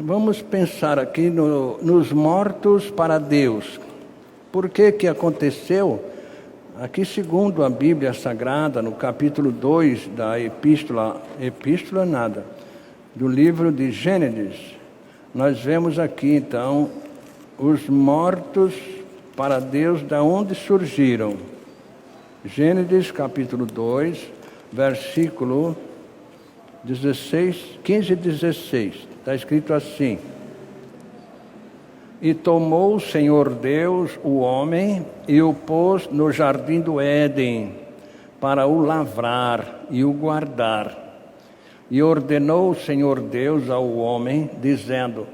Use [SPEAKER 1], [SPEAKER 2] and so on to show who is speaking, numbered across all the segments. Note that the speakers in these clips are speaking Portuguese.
[SPEAKER 1] Vamos pensar aqui nos mortos para Deus. Por que aconteceu? Aqui, segundo a Bíblia Sagrada, no capítulo 2 da do livro de Gênesis, nós vemos aqui, então, os mortos para Deus, da onde surgiram. Gênesis, capítulo 2, versículo 15 e 16. Está escrito assim: E tomou o Senhor Deus o homem e o pôs no jardim do Éden para o lavrar e o guardar. E ordenou o Senhor Deus ao homem, dizendo: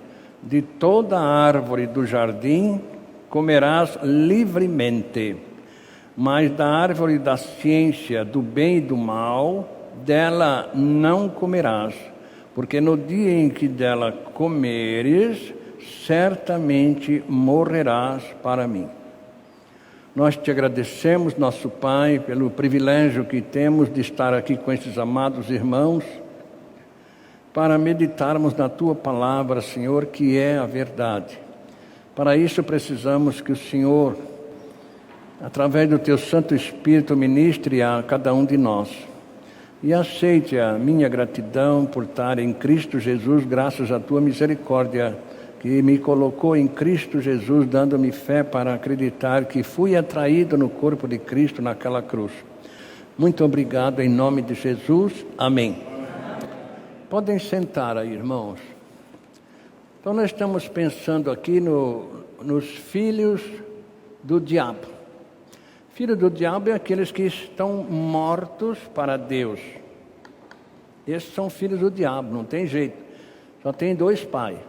[SPEAKER 1] De toda árvore do jardim comerás livremente, mas da árvore da ciência do bem e do mal, dela não comerás, porque no dia em que dela comeres, certamente morrerás para mim. Nós te agradecemos, nosso Pai, pelo privilégio que temos de estar aqui com esses amados irmãos, para meditarmos na Tua palavra, Senhor, que é a verdade. Para isso precisamos que o Senhor, através do Teu Santo Espírito, ministre a cada um de nós. E aceite a minha gratidão por estar em Cristo Jesus, graças à Tua misericórdia, que me colocou em Cristo Jesus, dando-me fé para acreditar que fui atraído no corpo de Cristo naquela cruz. Muito obrigado, em nome de Jesus. Amém. Podem sentar aí, irmãos. Então, nós estamos pensando aqui nos filhos do diabo. Filho do diabo é aqueles que estão mortos para Deus. Esses são filhos do diabo, não tem jeito. Só tem dois pais.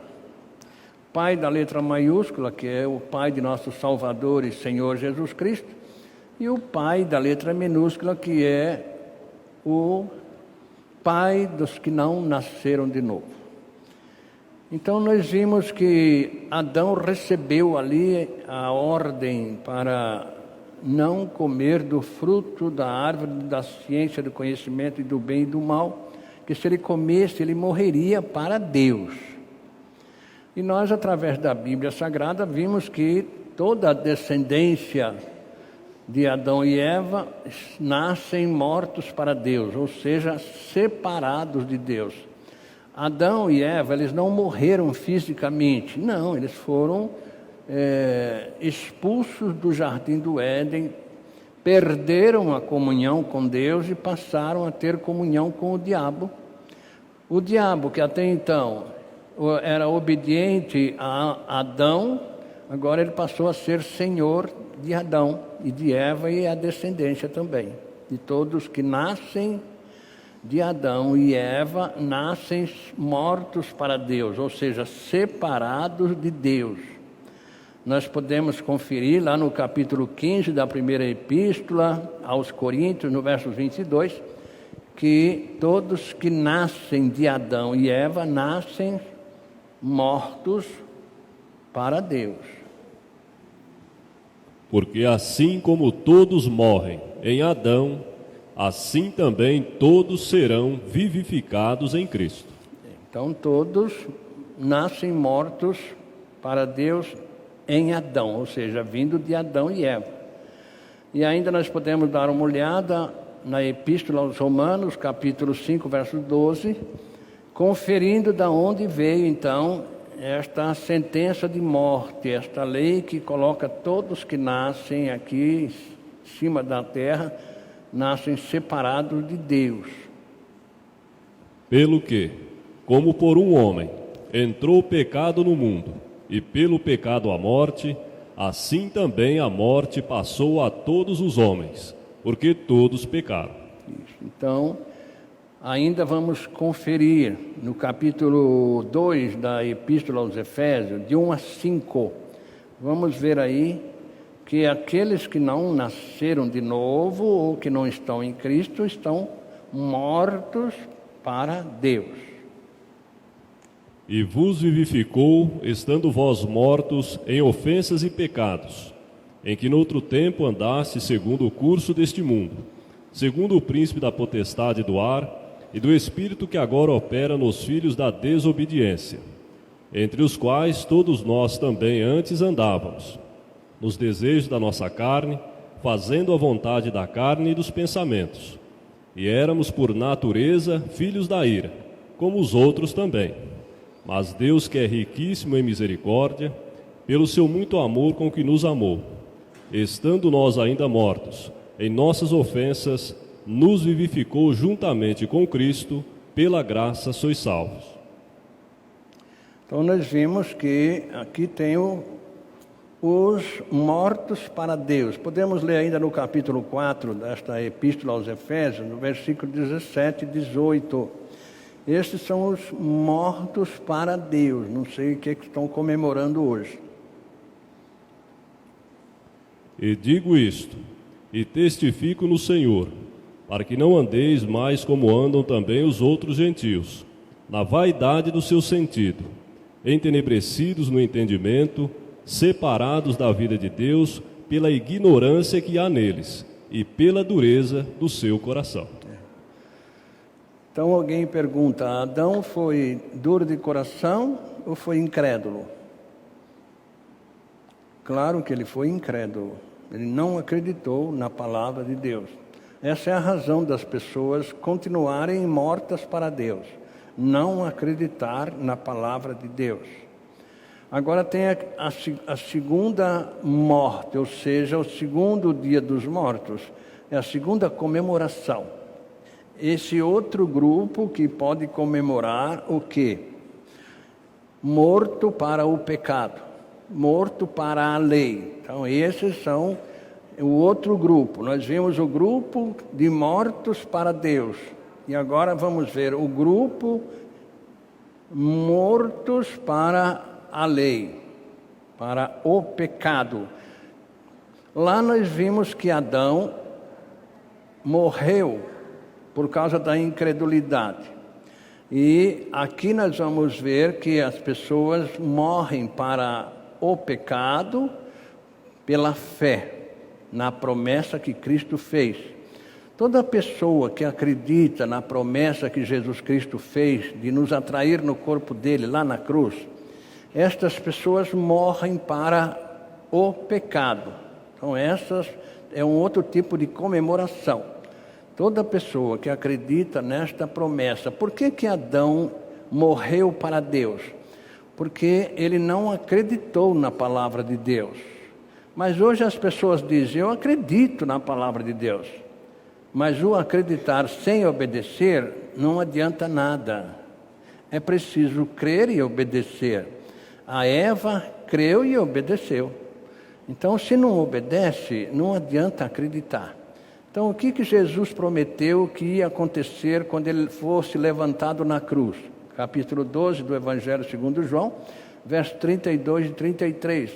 [SPEAKER 1] Pai da letra maiúscula, que é o Pai de nosso Salvador e Senhor Jesus Cristo, e o Pai da letra minúscula, que é o Pai dos que não nasceram de novo. Então nós vimos que Adão recebeu ali a ordem para não comer do fruto da árvore da ciência do conhecimento e do bem e do mal, que se ele comesse, ele morreria para Deus. E nós, através da Bíblia Sagrada, vimos que toda a descendência de Adão e Eva nascem mortos para Deus, ou seja, separados de Deus. Adão e Eva, eles não morreram fisicamente, não, eles foram expulsos do jardim do Éden, perderam a comunhão com Deus e passaram a ter comunhão com o diabo. O diabo, que até então era obediente a Adão, agora ele passou a ser senhor de Adão e de Eva e a descendência também. De todos que nascem de Adão e Eva, nascem mortos para Deus, ou seja, separados de Deus. Nós podemos conferir lá no capítulo 15 da primeira epístola aos Coríntios, no verso 22, que todos que nascem de Adão e Eva nascem mortos para Deus.
[SPEAKER 2] Porque assim como todos morrem em Adão, assim também todos serão vivificados em Cristo.
[SPEAKER 1] Então todos nascem mortos para Deus em Adão, ou seja, vindo de Adão e Eva. E ainda nós podemos dar uma olhada na Epístola aos Romanos, capítulo 5, verso 12, conferindo de onde veio, então, esta sentença de morte, esta lei que coloca todos que nascem aqui em cima da terra, nascem separados de Deus.
[SPEAKER 2] Pelo que, como por um homem entrou o pecado no mundo, e pelo pecado a morte, assim também a morte passou a todos os homens, porque todos pecaram.
[SPEAKER 1] Então, ainda vamos conferir no capítulo 2 da Epístola aos Efésios, de 1 a 5. Vamos ver aí que aqueles que não nasceram de novo ou que não estão em Cristo estão mortos para Deus.
[SPEAKER 2] E vos vivificou, estando vós mortos em ofensas e pecados, em que noutro tempo andaste segundo o curso deste mundo, segundo o príncipe da potestade do ar e do espírito que agora opera nos filhos da desobediência, entre os quais todos nós também antes andávamos, nos desejos da nossa carne, fazendo a vontade da carne e dos pensamentos. E éramos por natureza filhos da ira, como os outros também. Mas Deus, que é riquíssimo em misericórdia, pelo seu muito amor com que nos amou, estando nós ainda mortos em nossas ofensas, nos vivificou juntamente com Cristo, pela graça sois salvos.
[SPEAKER 1] Então nós vimos que aqui tem os mortos para Deus. Podemos ler ainda no capítulo 4 desta Epístola aos Efésios, no versículo 17 e 18. Estes são os mortos para Deus. Não sei o que estão comemorando hoje.
[SPEAKER 2] E digo isto, e testifico no Senhor, para que não andeis mais como andam também os outros gentios, na vaidade do seu sentido, entenebrecidos no entendimento, separados da vida de Deus pela ignorância que há neles e pela dureza do seu coração.
[SPEAKER 1] Então alguém pergunta, Adão foi duro de coração ou foi incrédulo? Claro que ele foi incrédulo. Ele não acreditou na palavra de Deus. Essa é a razão das pessoas continuarem mortas para Deus. Não acreditar na palavra de Deus. Agora tem a segunda morte, ou seja, o segundo dia dos mortos. É a segunda comemoração. Esse outro grupo que pode comemorar o quê? Morto para o pecado. Morto para a lei. Então, esses são o outro grupo. Nós vimos o grupo de mortos para Deus. E agora vamos ver o grupo mortos para a lei, para o pecado. Lá nós vimos que Adão morreu por causa da incredulidade. E aqui nós vamos ver que as pessoas morrem para o pecado pela fé na promessa que Cristo fez. Toda pessoa que acredita na promessa que Jesus Cristo fez de nos atrair no corpo dele lá na cruz, estas pessoas morrem para o pecado. Então essas é um outro tipo de comemoração. Toda pessoa que acredita nesta promessa. Por que Adão morreu para Deus? Porque ele não acreditou na palavra de Deus. Mas hoje as pessoas dizem, eu acredito na palavra de Deus. Mas o acreditar sem obedecer não adianta nada. É preciso crer e obedecer. A Eva creu e obedeceu. Então, se não obedece, não adianta acreditar. Então, o que Jesus prometeu que ia acontecer quando ele fosse levantado na cruz? Capítulo 12 do Evangelho segundo João, versos 32 e 33.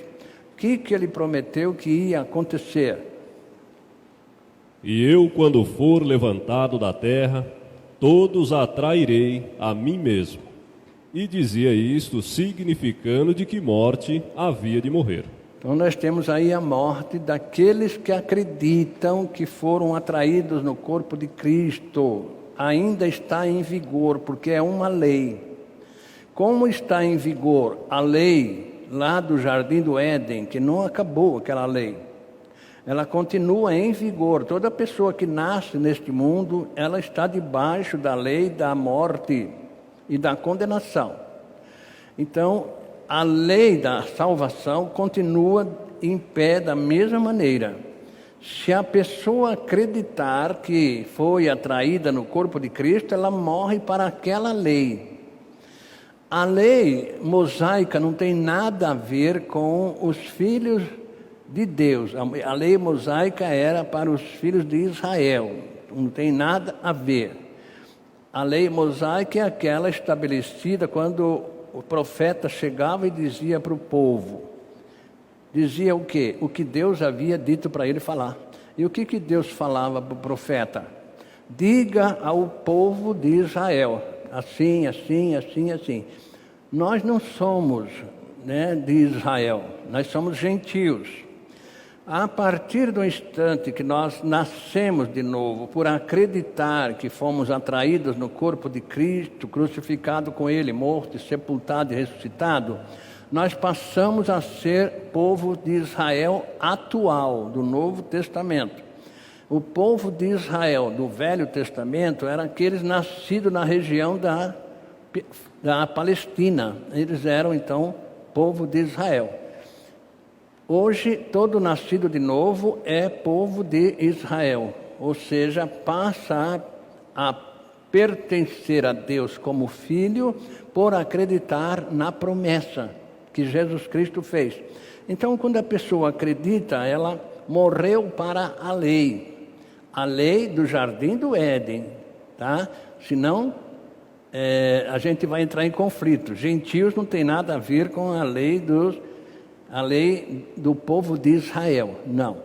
[SPEAKER 1] O que ele prometeu que ia acontecer?
[SPEAKER 2] E eu, quando for levantado da terra, todos atrairei a mim mesmo. E dizia isto, significando de que morte havia de morrer.
[SPEAKER 1] Então nós temos aí a morte daqueles que acreditam que foram atraídos no corpo de Cristo. Ainda está em vigor, porque é uma lei. Como está em vigor a lei lá do Jardim do Éden, que não acabou aquela lei, ela continua em vigor. Toda pessoa que nasce neste mundo, ela está debaixo da lei da morte e da condenação. Então, a lei da salvação continua em pé da mesma maneira. Se a pessoa acreditar que foi atraída no corpo de Cristo, ela morre para aquela lei. A lei mosaica não tem nada a ver com os filhos de Deus. A lei mosaica era para os filhos de Israel. Não tem nada a ver. A lei mosaica é aquela estabelecida quando o profeta chegava e dizia para o povo. Dizia o quê? O que Deus havia dito para ele falar. E o que Deus falava para o profeta? diga ao povo de Israel, assim, assim, assim, assim. Nós não somos, de Israel, nós somos gentios. A partir do instante que nós nascemos de novo, por acreditar que fomos atraídos no corpo de Cristo, crucificado com Ele, morto, sepultado e ressuscitado, nós passamos a ser povo de Israel atual, do Novo Testamento. O povo de Israel do Velho Testamento eram aqueles nascidos na região da Palestina. Eles eram, então, povo de Israel. Hoje, todo nascido de novo é povo de Israel, ou seja, passa a pertencer a Deus como filho por acreditar na promessa que Jesus Cristo fez. Então, quando a pessoa acredita, ela morreu para a lei do Jardim do Éden, tá? Senão, a gente vai entrar em conflito. Gentios não tem nada a ver com a lei do povo de Israel, não.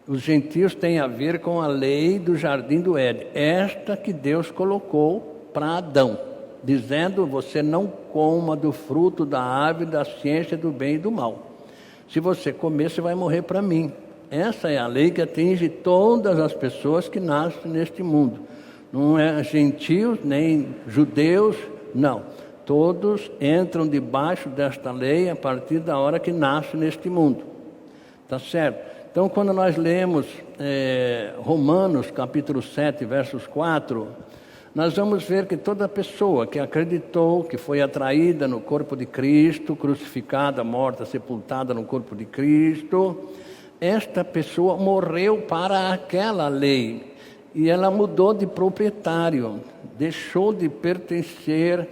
[SPEAKER 1] Os gentios têm a ver com a lei do Jardim do Éden, esta que Deus colocou para Adão, dizendo: você não coma do fruto da árvore da ciência do bem e do mal. Se você comer, você vai morrer para mim. Essa é a lei que atinge todas as pessoas que nascem neste mundo. Não é gentios, nem judeus, não. Todos entram debaixo desta lei a partir da hora que nascem neste mundo. Tá certo? Então, quando nós lemos Romanos, capítulo 7, versos 4, nós vamos ver que toda pessoa que acreditou, que foi atraída no corpo de Cristo, crucificada, morta, sepultada no corpo de Cristo, esta pessoa morreu para aquela lei. E ela mudou de proprietário, deixou de pertencer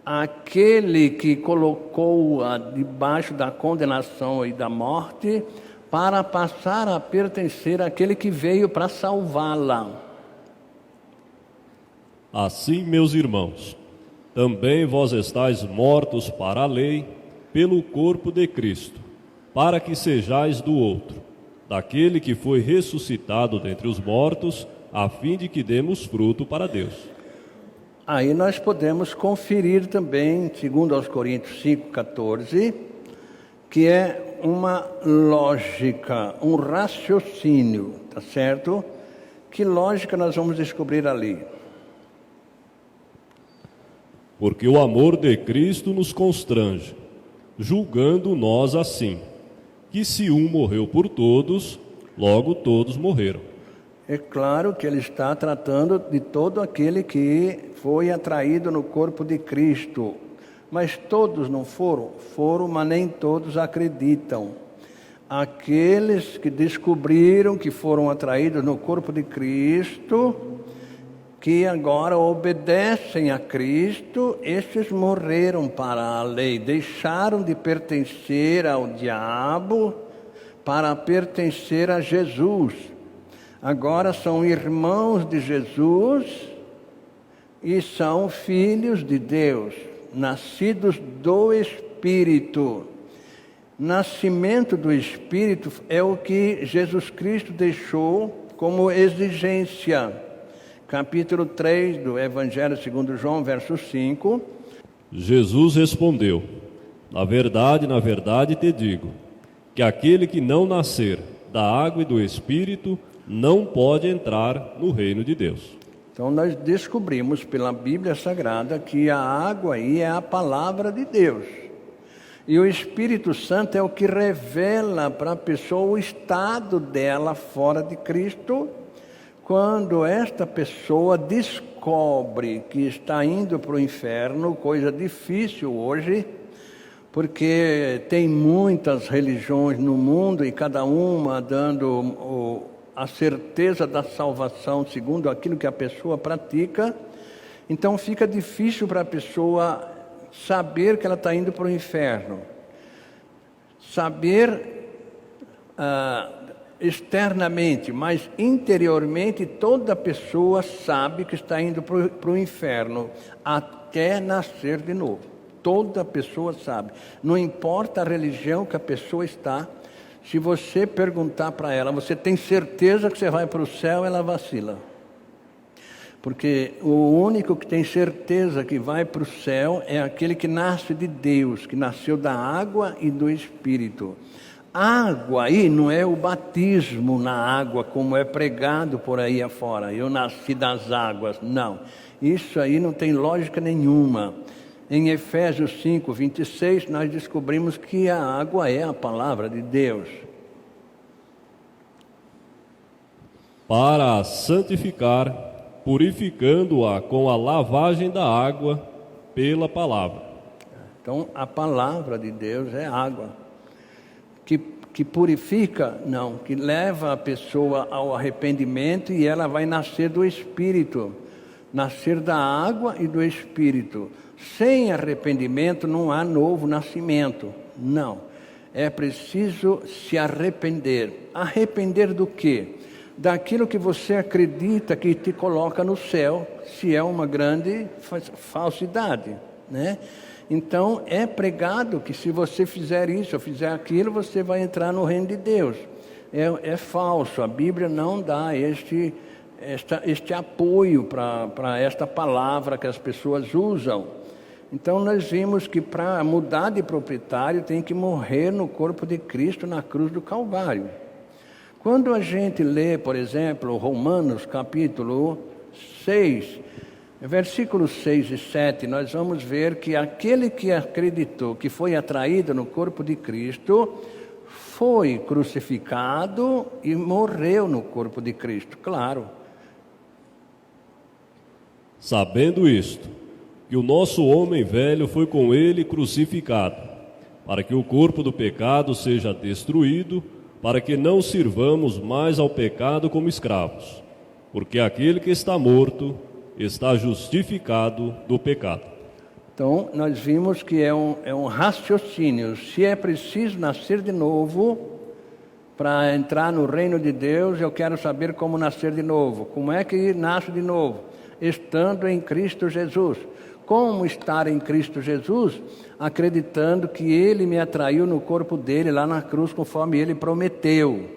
[SPEAKER 1] àquele que colocou-a debaixo da condenação e da morte, para passar a pertencer àquele que veio para salvá-la.
[SPEAKER 2] Assim, meus irmãos, também vós estáis mortos para a lei, pelo corpo de Cristo, para que sejais do outro, daquele que foi ressuscitado dentre os mortos, a fim de que demos fruto para Deus.
[SPEAKER 1] Aí nós podemos conferir também, segundo aos Coríntios 5,14, que é uma lógica, um raciocínio, tá certo? Que lógica nós vamos descobrir ali?
[SPEAKER 2] Porque o amor de Cristo nos constrange, julgando nós assim, que se um morreu por todos, logo todos morreram.
[SPEAKER 1] É claro que ele está tratando de todo aquele que foi atraído no corpo de Cristo. Mas todos não foram? Foram, mas nem todos acreditam. Aqueles que descobriram que foram atraídos no corpo de Cristo, que agora obedecem a Cristo, esses morreram para a lei, deixaram de pertencer ao diabo para pertencer a Jesus. Agora são irmãos de Jesus e são filhos de Deus, nascidos do Espírito. Nascimento do Espírito é o que Jesus Cristo deixou como exigência. Capítulo 3 do Evangelho segundo João, verso 5.
[SPEAKER 2] Jesus respondeu: na verdade te digo, que aquele que não nascer da água e do Espírito não pode entrar no reino de Deus.
[SPEAKER 1] Então nós descobrimos pela Bíblia Sagrada que a água aí é a palavra de Deus. E o Espírito Santo é o que revela para a pessoa o estado dela fora de Cristo, quando esta pessoa descobre que está indo para o inferno, coisa difícil hoje, porque tem muitas religiões no mundo e cada uma dando a certeza da salvação segundo aquilo que a pessoa pratica. Então fica difícil para a pessoa saber que ela está indo para o inferno. Saber externamente, mas interiormente toda pessoa sabe que está indo para o inferno até nascer de novo. Toda pessoa sabe. Não importa a religião que a pessoa está. Se você perguntar para ela, você tem certeza que você vai para o céu, ela vacila. Porque o único que tem certeza que vai para o céu é aquele que nasce de Deus, que nasceu da água e do Espírito. Água aí não é o batismo na água, como é pregado por aí afora. Eu nasci das águas. Não. Isso aí não tem lógica nenhuma. Em Efésios 5, 26, nós descobrimos que a água é a palavra de Deus.
[SPEAKER 2] Para a santificar, purificando-a com a lavagem da água pela palavra.
[SPEAKER 1] Então, a palavra de Deus é água. Que purifica? Não, que leva a pessoa ao arrependimento e ela vai nascer do Espírito. Nascer da água e do Espírito. Sem arrependimento não há novo nascimento. Não. É preciso se arrepender. Arrepender do quê? Daquilo que você acredita que te coloca no céu, se é uma grande falsidade, né? Então, é pregado que se você fizer isso ou fizer aquilo, você vai entrar no reino de Deus. É falso, a Bíblia não dá este apoio para esta palavra que as pessoas usam. Então, nós vimos que para mudar de proprietário tem que morrer no corpo de Cristo na cruz do Calvário. Quando a gente lê, por exemplo, Romanos capítulo 6, versículos 6 e 7, nós vamos ver que aquele que acreditou que foi atraído no corpo de Cristo, foi crucificado e morreu no corpo de Cristo, claro.
[SPEAKER 2] Sabendo isto, que o nosso homem velho foi com ele crucificado, para que o corpo do pecado seja destruído, para que não sirvamos mais ao pecado como escravos, porque aquele que está morto está justificado do pecado.
[SPEAKER 1] Então, nós vimos que é um raciocínio. Se é preciso nascer de novo para entrar no reino de Deus, eu quero saber como nascer de novo. Como é que nasce de novo? Estando em Cristo Jesus. Como estar em Cristo Jesus? Acreditando que Ele me atraiu no corpo dele, lá na cruz, conforme Ele prometeu.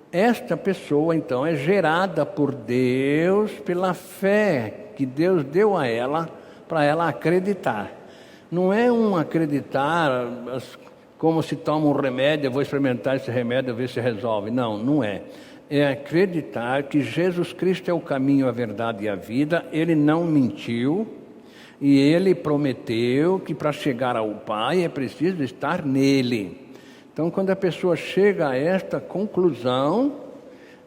[SPEAKER 1] Esta pessoa, então, é gerada por Deus pela fé que Deus deu a ela, para ela acreditar. Não é um acreditar como se toma um remédio, eu vou experimentar esse remédio, ver se resolve. Não, não é. É acreditar que Jesus Cristo é o caminho, a verdade e a vida. Ele não mentiu e Ele prometeu que para chegar ao Pai é preciso estar nele. Então, quando a pessoa chega a esta conclusão,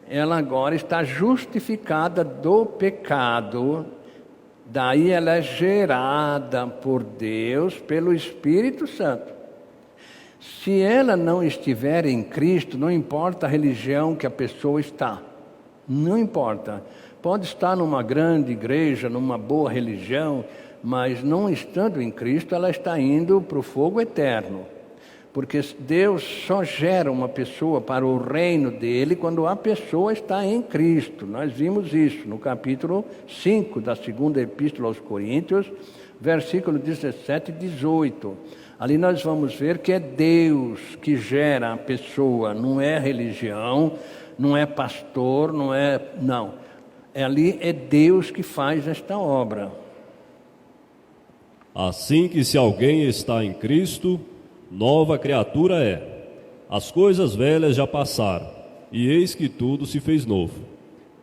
[SPEAKER 1] ela agora está justificada do pecado. Daí ela é gerada por Deus, pelo Espírito Santo. Se ela não estiver em Cristo, não importa a religião que a pessoa está. Não importa. Pode estar numa grande igreja, numa boa religião, mas não estando em Cristo, ela está indo para o fogo eterno. Porque Deus só gera uma pessoa para o reino dele quando a pessoa está em Cristo. Nós vimos isso no capítulo 5 da segunda epístola aos Coríntios, versículo 17 e 18. Ali nós vamos ver que é Deus que gera a pessoa, não é religião, não é pastor, não. Ali é Deus que faz esta obra.
[SPEAKER 2] Assim que se alguém está em Cristo, nova criatura é. As coisas velhas já passaram, e eis que tudo se fez novo.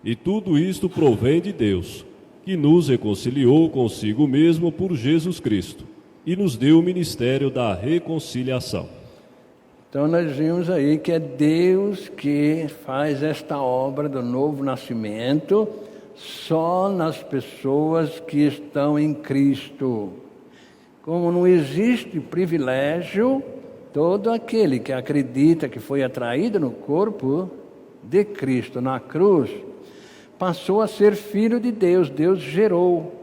[SPEAKER 2] E tudo isto provém de Deus, que nos reconciliou consigo mesmo por Jesus Cristo, e nos deu o ministério da reconciliação.
[SPEAKER 1] Então nós vimos aí que é Deus que faz esta obra do novo nascimento só nas pessoas que estão em Cristo. Como não existe privilégio, todo aquele que acredita que foi atraído no corpo de Cristo na cruz, passou a ser filho de Deus, Deus gerou.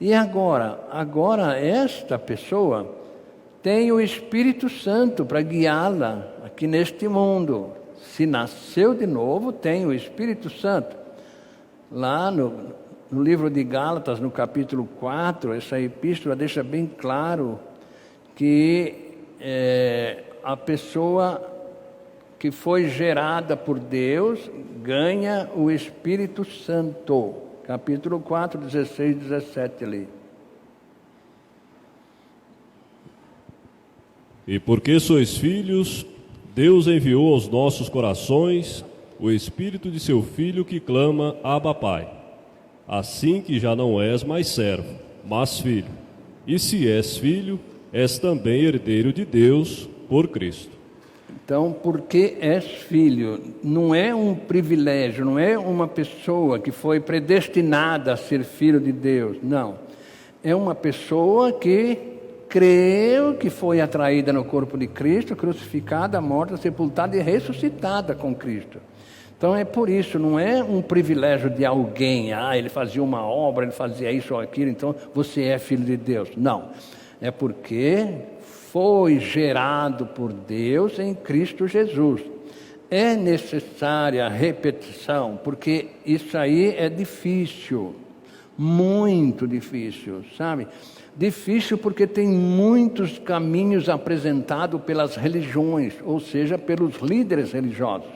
[SPEAKER 1] E agora esta pessoa tem o Espírito Santo para guiá-la aqui neste mundo. Se nasceu de novo, tem o Espírito Santo. Lá no livro de Gálatas, no capítulo 4, essa epístola deixa bem claro que a pessoa que foi gerada por Deus ganha o Espírito Santo. Capítulo 4, 16 e 17 ali.
[SPEAKER 2] E porque sois filhos, Deus enviou aos nossos corações o Espírito de seu Filho que clama, Abba, Pai. Assim que já não és mais servo, mas filho. E se és filho, és também herdeiro de Deus por Cristo.
[SPEAKER 1] Então, porque és filho, não é um privilégio, não é uma pessoa que foi predestinada a ser filho de Deus, não. É uma pessoa que creu que foi atraída no corpo de Cristo, crucificada, morta, sepultada e ressuscitada com Cristo. Então é por isso, não é um privilégio de alguém, ele fazia uma obra, ele fazia isso ou aquilo, então você é filho de Deus. Não, é porque foi gerado por Deus em Cristo Jesus. É necessária a repetição, porque isso aí é difícil, muito difícil, sabe? Difícil porque tem muitos caminhos apresentados pelas religiões, ou seja, pelos líderes religiosos.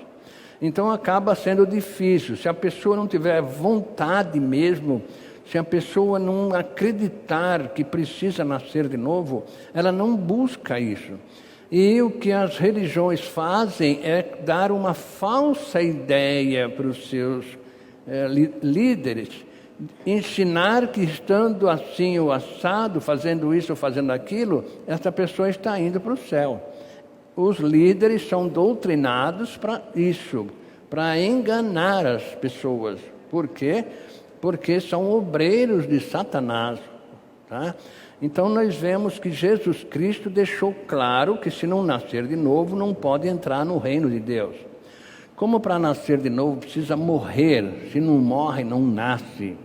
[SPEAKER 1] Então acaba sendo difícil. Se a pessoa não tiver vontade mesmo, se a pessoa não acreditar que precisa nascer de novo, ela não busca isso. E o que as religiões fazem é dar uma falsa ideia para os seus líderes, ensinar que estando assim ou assado, fazendo isso ou fazendo aquilo, essa pessoa está indo para o céu. Os líderes são doutrinados para isso, para enganar as pessoas. Por quê? Porque são obreiros de Satanás. Tá? Então nós vemos que Jesus Cristo deixou claro que se não nascer de novo, não pode entrar no reino de Deus. Como para nascer de novo precisa morrer, se não morre, não nasce.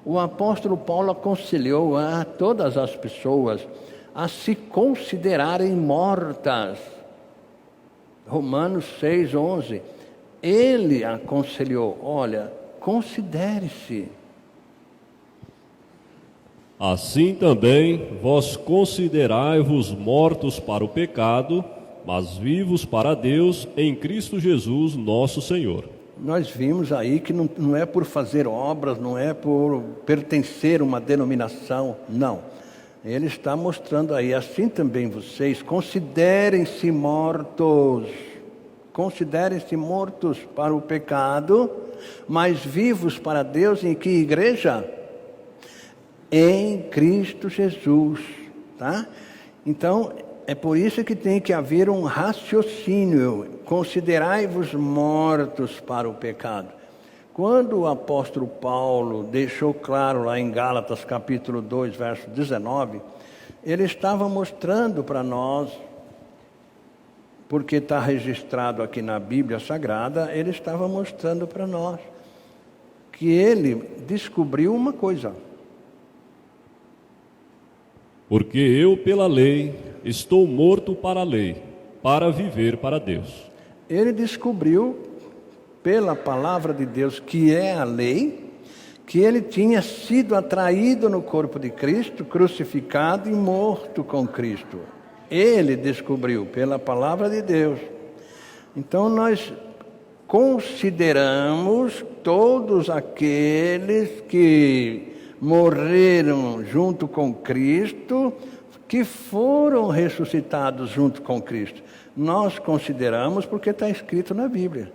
[SPEAKER 1] O apóstolo Paulo aconselhou a todas as pessoas a se considerarem mortas. Romanos 6, 11. Ele aconselhou, olha, considere-se.
[SPEAKER 2] Assim também vós considerai-vos mortos para o pecado, mas vivos para Deus em Cristo Jesus, nosso Senhor.
[SPEAKER 1] Nós vimos aí que não é por fazer obras, não é por pertencer a uma denominação, não. Ele está mostrando aí, assim também vocês, considerem-se mortos para o pecado, mas vivos para Deus em que igreja? Em Cristo Jesus, tá? Então, é por isso que tem que haver um raciocínio, considerai-vos mortos para o pecado. Quando o apóstolo Paulo deixou claro lá em Gálatas capítulo 2, verso 19, ele estava mostrando para nós, porque está registrado aqui na Bíblia Sagrada, ele estava mostrando para nós que ele descobriu uma coisa.
[SPEAKER 2] Porque eu, pela lei, estou morto para a lei, para viver para Deus.
[SPEAKER 1] Ele descobriu, pela palavra de Deus, que é a lei, que ele tinha sido atraído no corpo de Cristo, crucificado e morto com Cristo. Ele descobriu pela palavra de Deus. Então nós consideramos todos aqueles que morreram junto com Cristo, que foram ressuscitados junto com Cristo. Nós consideramos porque está escrito na Bíblia.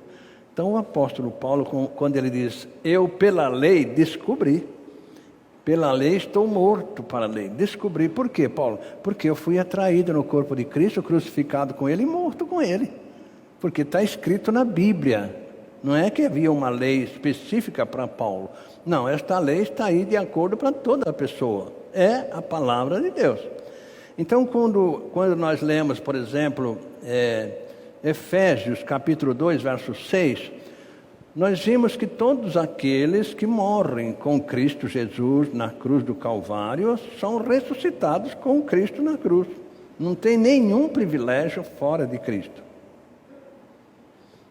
[SPEAKER 1] Então o apóstolo Paulo, quando ele diz, eu pela lei descobri, pela lei estou morto para a lei. Descobri. Por quê, Paulo? Porque eu fui atraído no corpo de Cristo, crucificado com Ele e morto com Ele. Porque está escrito na Bíblia. Não é que havia uma lei específica para Paulo. Não, esta lei está aí de acordo para toda a pessoa. É a palavra de Deus. Então, quando nós lemos, por exemplo, Efésios capítulo 2, verso 6... nós vimos que todos aqueles que morrem com Cristo Jesus na cruz do Calvário são ressuscitados com Cristo na cruz. Não tem nenhum privilégio fora de Cristo.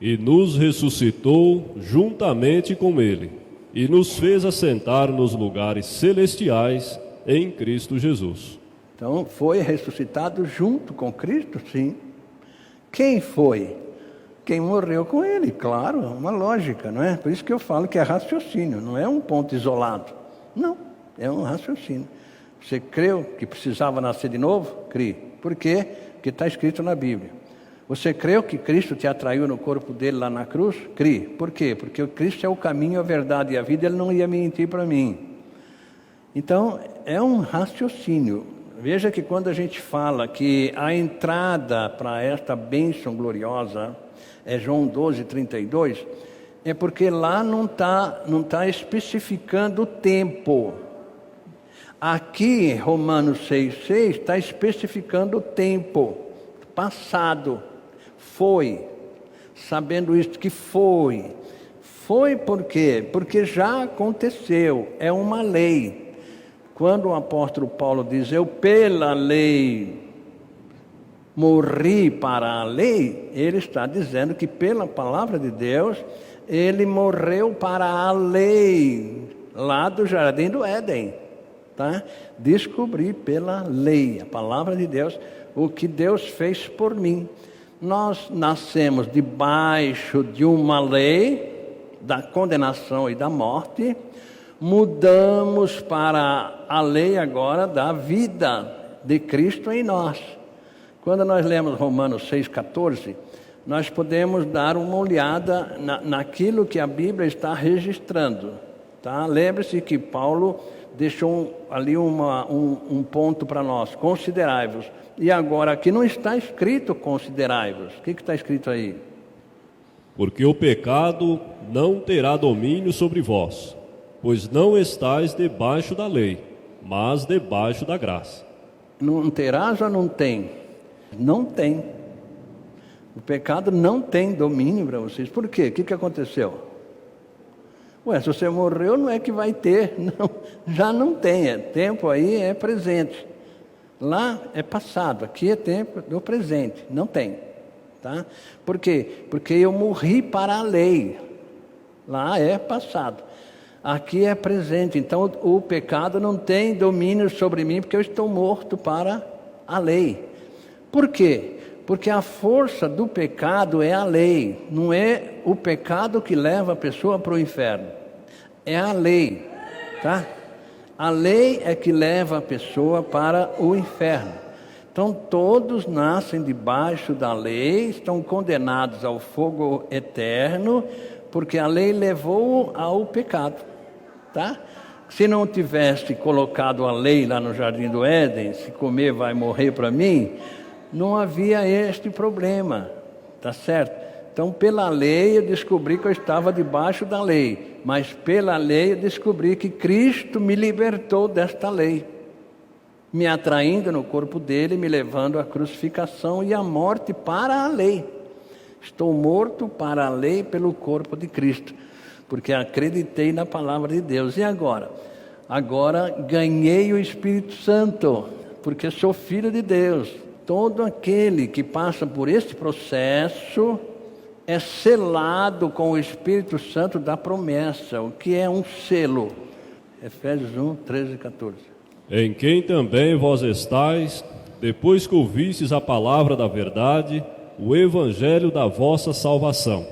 [SPEAKER 2] E nos ressuscitou juntamente com Ele, e nos fez assentar nos lugares celestiais em Cristo Jesus.
[SPEAKER 1] Então, foi ressuscitado junto com Cristo, sim. Quem foi? Quem morreu com ele, claro, uma lógica, não é? Por isso que eu falo que é raciocínio, não é um ponto isolado. Não, é um raciocínio. Você creu que precisava nascer de novo? Crie. Por quê? Porque está escrito na Bíblia. Você creu que Cristo te atraiu no corpo dele lá na cruz? Crie. Por quê? Porque o Cristo é o caminho, a verdade e a vida, ele não ia mentir para mim. Então, é um raciocínio. Veja que quando a gente fala que a entrada para esta bênção gloriosa é João 12:32, é porque lá não tá especificando o tempo. Aqui, Romanos 6:6, está especificando o tempo, passado, foi, sabendo isso que foi. Foi por quê? Porque já aconteceu, é uma lei. Quando o apóstolo Paulo diz, eu pela lei morri para a lei, ele está dizendo que pela palavra de Deus, ele morreu para a lei, lá do Jardim do Éden, tá? Descobri pela lei, a palavra de Deus, o que Deus fez por mim. Nós nascemos debaixo de uma lei, da condenação e da morte, mudamos para a lei agora da vida de Cristo em nós. Quando nós lemos Romanos 6,14, nós podemos dar uma olhada naquilo que a Bíblia está registrando. Tá? Lembre-se que Paulo deixou ali um ponto para nós, considerai-vos. E agora aqui não está escrito considerai-vos. O que está escrito aí?
[SPEAKER 2] Porque o pecado não terá domínio sobre vós, pois não estáis debaixo da lei, mas debaixo da graça.
[SPEAKER 1] Não terás ou não tem? Não tem. O pecado não tem domínio para vocês. Por quê? O que aconteceu? Ué, se você morreu, não é que vai ter. Não, já não tem. É tempo aí, é presente. Lá é passado, aqui é tempo do presente. Não tem. Tá? Por quê? Porque eu morri para a lei. Lá é passado. Aqui é presente. Então o pecado não tem domínio sobre mim, porque eu estou morto para a lei. Por quê? Porque a força do pecado é a lei. Não é o pecado que leva a pessoa para o inferno. É a lei. Tá? A lei é que leva a pessoa para o inferno. Então todos nascem debaixo da lei, estão condenados ao fogo eterno, porque a lei levou ao pecado. Tá? Se não tivesse colocado a lei lá no Jardim do Éden, se comer vai morrer para mim, não havia este problema, tá certo? Então, pela lei eu descobri que eu estava debaixo da lei, mas pela lei eu descobri que Cristo me libertou desta lei, me atraindo no corpo dele, me levando à crucificação e à morte para a lei. Estou morto para a lei pelo corpo de Cristo, porque acreditei na palavra de Deus. E agora? Agora ganhei o Espírito Santo, porque sou filho de Deus. Todo aquele que passa por esse processo é selado com o Espírito Santo da promessa. O que é um selo? Efésios 1, 13 e 14.
[SPEAKER 2] Em quem também vós estáis, depois que ouvistes a palavra da verdade, o evangelho da vossa salvação.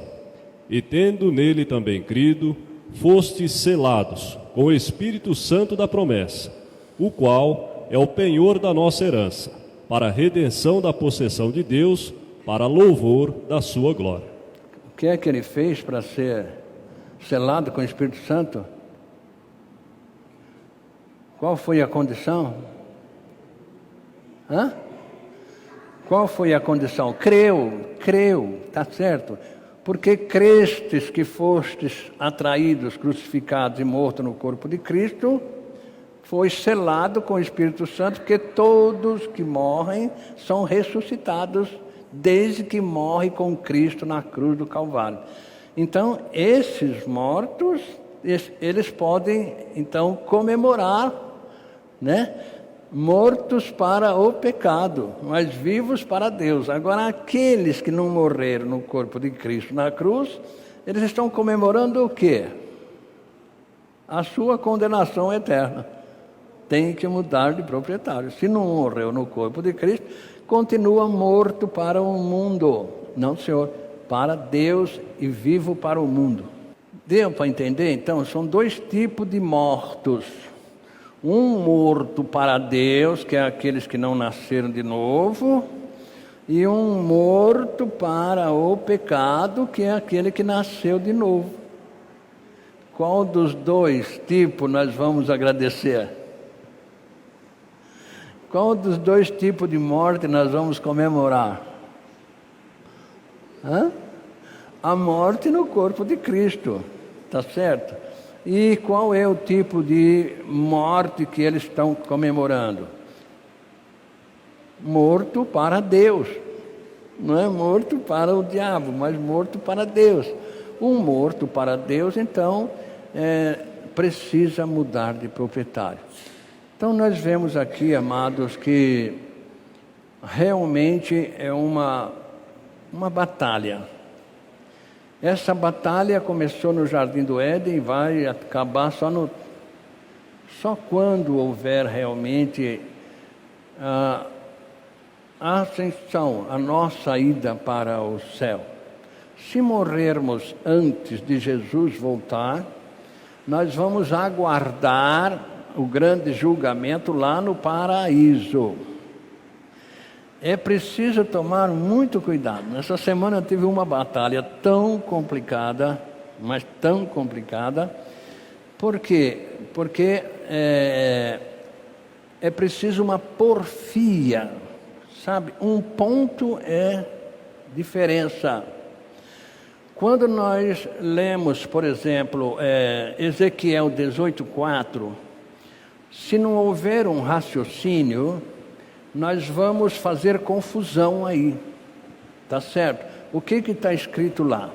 [SPEAKER 2] E tendo nele também crido, fostes selados com o Espírito Santo da promessa, o qual é o penhor da nossa herança, para a redenção da possessão de Deus, para louvor da sua glória.
[SPEAKER 1] O que é que ele fez para ser selado com o Espírito Santo? Qual foi a condição? Qual foi a condição? Creu, está certo. Porque crestes que fostes atraídos, crucificados e mortos no corpo de Cristo, foi selado com o Espírito Santo, porque todos que morrem são ressuscitados desde que morrem com Cristo na cruz do Calvário. Então, esses mortos, eles podem, então, comemorar, né? Mortos para o pecado, mas vivos para Deus. Agora, aqueles que não morreram no corpo de Cristo na cruz, eles estão comemorando o quê? A sua condenação eterna. Tem que mudar de proprietário. Se não morreu no corpo de Cristo, continua morto para o mundo. Não, Senhor, para Deus e vivo para o mundo. Deu para entender? Então, são dois tipos de mortos. Um morto para Deus, que é aqueles que não nasceram de novo, e um morto para o pecado, que é aquele que nasceu de novo. Qual dos dois tipos nós vamos agradecer? Qual dos dois tipos de morte nós vamos comemorar? A morte no corpo de Cristo, tá certo? E qual é o tipo de morte que eles estão comemorando? Morto para Deus. Não é morto para o diabo, mas morto para Deus. Um morto para Deus, então, precisa mudar de proprietário. Então, nós vemos aqui, amados, que realmente é uma batalha. Essa batalha começou no Jardim do Éden e vai acabar só quando houver realmente a ascensão, a nossa ida para o céu. Se morrermos antes de Jesus voltar, nós vamos aguardar o grande julgamento lá no paraíso. É preciso tomar muito cuidado. Nessa semana eu tive uma batalha tão complicada, mas tão complicada. Por quê? Porque é preciso uma porfia, sabe? Um ponto é diferença. Quando nós lemos, por exemplo, Ezequiel 18:4, se não houver um raciocínio, nós vamos fazer confusão aí, tá certo? O que está escrito lá?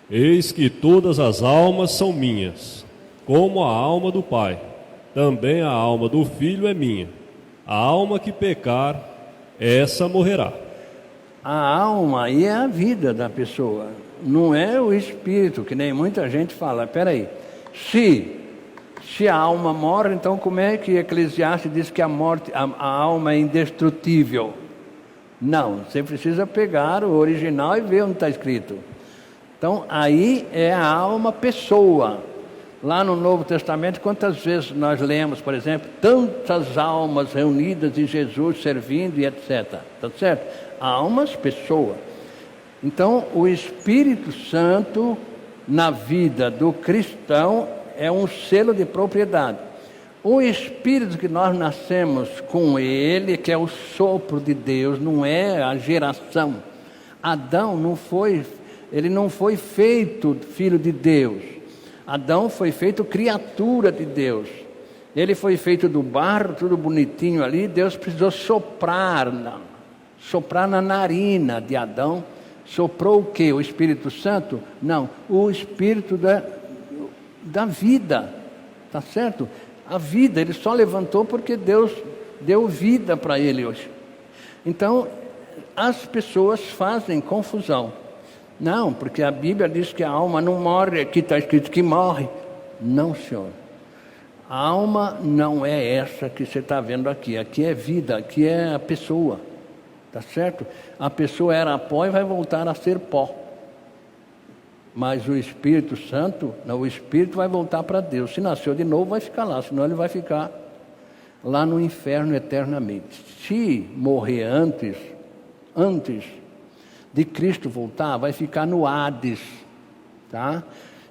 [SPEAKER 2] Eis que todas as almas são minhas, como a alma do Pai. Também a alma do Filho é minha. A alma que pecar, essa morrerá.
[SPEAKER 1] A alma aí é a vida da pessoa, não é o espírito, que nem muita gente fala. Peraí, se a alma morre, então como é que Eclesiastes diz que a alma é indestrutível? Não, você precisa pegar o original e ver onde está escrito. Então, aí é a alma pessoa. Lá no Novo Testamento, quantas vezes nós lemos, por exemplo, tantas almas reunidas em Jesus, servindo e etc. Tá certo? Almas, pessoa. Então, o Espírito Santo, na vida do cristão, é um selo de propriedade. O Espírito que nós nascemos com ele, que é o sopro de Deus, não é a geração. Adão não foi feito filho de Deus. Adão foi feito criatura de Deus. Ele foi feito do barro, tudo bonitinho ali. Deus precisou soprar na narina de Adão. Soprou o quê? O Espírito Santo? Não, o Espírito da vida, tá certo? A vida, ele só levantou porque Deus deu vida para ele hoje. Então, as pessoas fazem confusão. Não, porque a Bíblia diz que a alma não morre, aqui está escrito que morre. Não, senhor. A alma não é essa que você está vendo aqui. Aqui é vida, aqui é a pessoa, tá certo? A pessoa era pó e vai voltar a ser pó. Mas o Espírito Santo, não, o Espírito vai voltar para Deus. Se nasceu de novo, vai ficar lá, senão ele vai ficar lá no inferno eternamente. Se morrer antes de Cristo voltar, vai ficar no Hades, tá?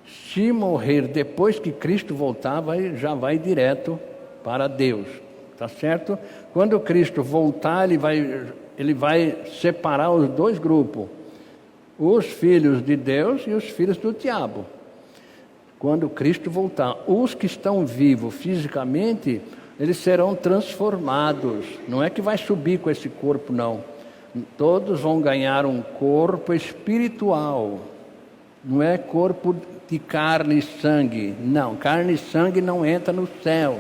[SPEAKER 1] Se morrer depois que Cristo voltar, já vai direto para Deus, tá certo? Quando Cristo voltar, ele vai separar os dois grupos. Os filhos de Deus e os filhos do diabo. Quando Cristo voltar, os que estão vivos fisicamente, eles serão transformados. Não é que vai subir com esse corpo, não. Todos vão ganhar um corpo espiritual. Não é corpo de carne e sangue. Não, carne e sangue não entra no céu.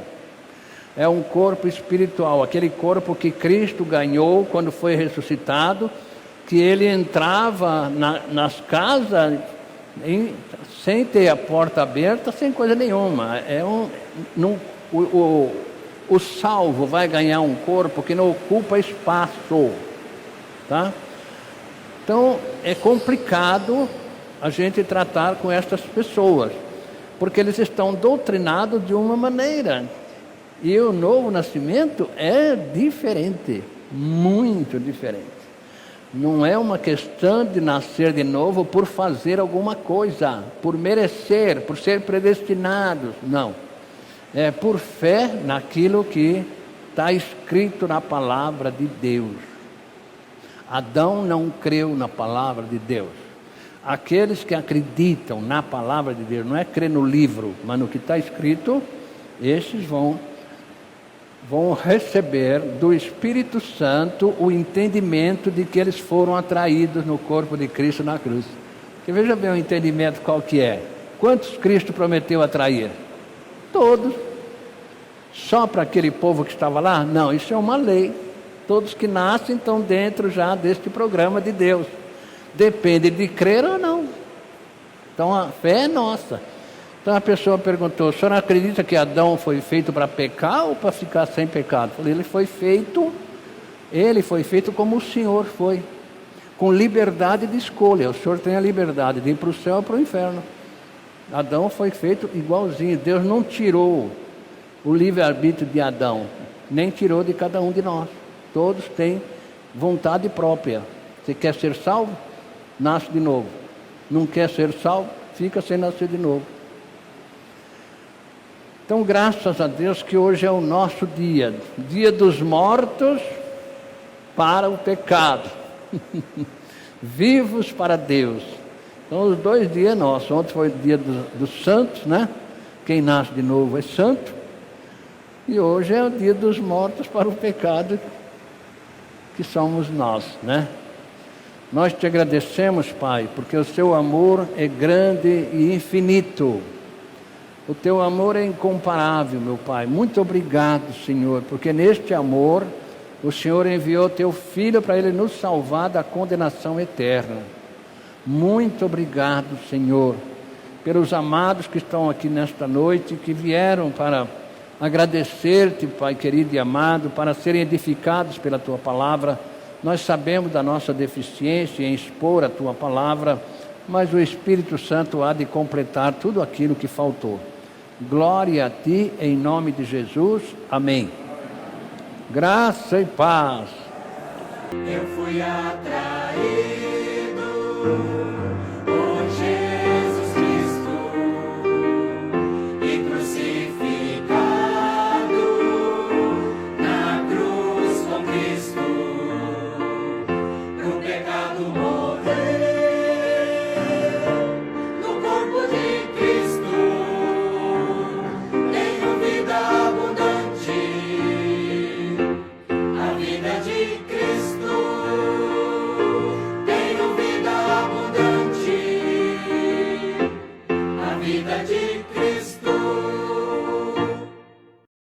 [SPEAKER 1] É um corpo espiritual, aquele corpo que Cristo ganhou quando foi ressuscitado, que ele entrava nas casas sem ter a porta aberta, sem coisa nenhuma. O salvo vai ganhar um corpo que não ocupa espaço, tá? Então, é complicado a gente tratar com estas pessoas, porque eles estão doutrinados de uma maneira. E o novo nascimento é diferente, muito diferente. Não é uma questão de nascer de novo por fazer alguma coisa, por merecer, por ser predestinados. Não. É por fé naquilo que está escrito na palavra de Deus. Adão não creu na palavra de Deus. Aqueles que acreditam na palavra de Deus, não é crer no livro, mas no que está escrito, esses vão receber do Espírito Santo o entendimento de que eles foram atraídos no corpo de Cristo na cruz. Porque veja bem o entendimento qual que é. Quantos Cristo prometeu atrair? Todos. Só para aquele povo que estava lá? Não, isso é uma lei. Todos que nascem estão dentro já deste programa de Deus. Depende de crer ou não. Então a fé é nossa. Então a pessoa perguntou: o senhor acredita que Adão foi feito para pecar ou para ficar sem pecado? Eu falei: ele foi feito como o senhor foi, com liberdade de escolha. O senhor tem a liberdade de ir para o céu ou para o inferno. Adão foi feito igualzinho. Deus não tirou o livre-arbítrio de Adão, nem tirou de cada um de nós. Todos têm vontade própria. Você quer ser salvo? Nasce de novo. Não quer ser salvo? Fica sem nascer de novo. Então, graças a Deus que hoje é o nosso dia, dia dos mortos para o pecado, vivos para Deus. Então, os 2 dias nossos. Ontem foi o dia dos santos, né? Quem nasce de novo é santo. E hoje é o dia dos mortos para o pecado, que somos nós, né? Nós te agradecemos, Pai, porque o seu amor é grande e infinito. O teu amor é incomparável, meu Pai. Muito obrigado, Senhor, porque neste amor o Senhor enviou teu Filho para ele nos salvar da condenação eterna. Muito obrigado, Senhor, pelos amados que estão aqui nesta noite, que vieram para agradecer-te, Pai querido e amado, para serem edificados pela tua palavra. Nós sabemos da nossa deficiência em expor a tua palavra, mas o Espírito Santo há de completar tudo aquilo que faltou. Glória a ti, em nome de Jesus. Amém. Graça e paz.
[SPEAKER 3] Eu fui atraído por Jesus Cristo e crucificado na cruz com Cristo, pro pecado morrer no corpo de Cristo. Tenho vida abundante, a vida de Cristo. Tenho vida abundante, a vida de